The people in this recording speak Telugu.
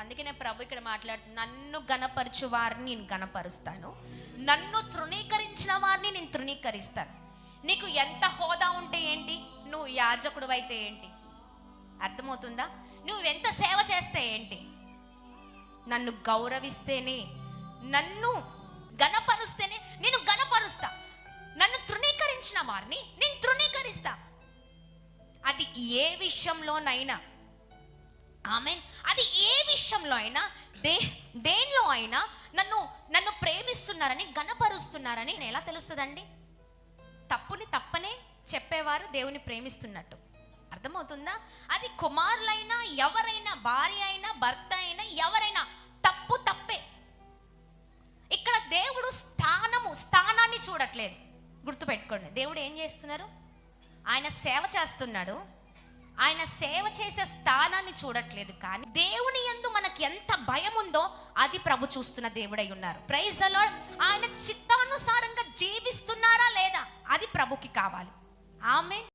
అందుకనే ప్రభు ఇక్కడ మాట్లాడుతున్నా, నన్ను గణపరచు వారిని నేను గణపరుస్తాను, నన్ను తృణీకరించిన వారిని నేను తృణీకరిస్తాను. నీకు ఎంత హోదా ఉంటే ఏంటి, నువ్వు యాజకుడు అయితే ఏంటి, అర్థమవుతుందా? నువ్వు ఎంత సేవ చేస్తే ఏంటి, నన్ను గౌరవిస్తేనే, నన్ను గణపరుస్తేనే నేను గణపరుస్తా. నన్ను తృణీకరించిన వారిని నేను తృణీకరిస్తా. అది ఏ విషయంలోనైనా, ఆమేన్, అది ఏ విషయంలో అయినా, దేనిలో అయినా నన్ను ప్రేమిస్తున్నారని, గణపరుస్తున్నారని ఎలా తెలుస్తుందండి? తప్పుని తప్పనే చెప్పేవారు దేవుని ప్రేమిస్తున్నట్టు, అర్థమవుతుందా? అది కుమారులైనా, ఎవరైనా, భార్య అయినా, భర్త అయినా, ఎవరైనా, తప్పు తప్పే. ఇక్కడ దేవుడు స్థానాన్ని చూడట్లేదు. గుర్తుపెట్టుకోండి, దేవుడు ఏం చేస్తున్నారు? ఆయన సేవ చేస్తున్నాడు. ఆయన సేవ చేసే స్థానాన్ని చూడట్లేదు, కానీ దేవుని యందు మనకి ఎంత భయం ఉందో అది ప్రభు చూస్తున్న దేవుడై ఉన్నారు. Praise the lord. ఆయన చిత్తానుసారంగా జీవిస్తున్నారా లేదా అది ప్రభుకి కావాలి. ఆమేన్.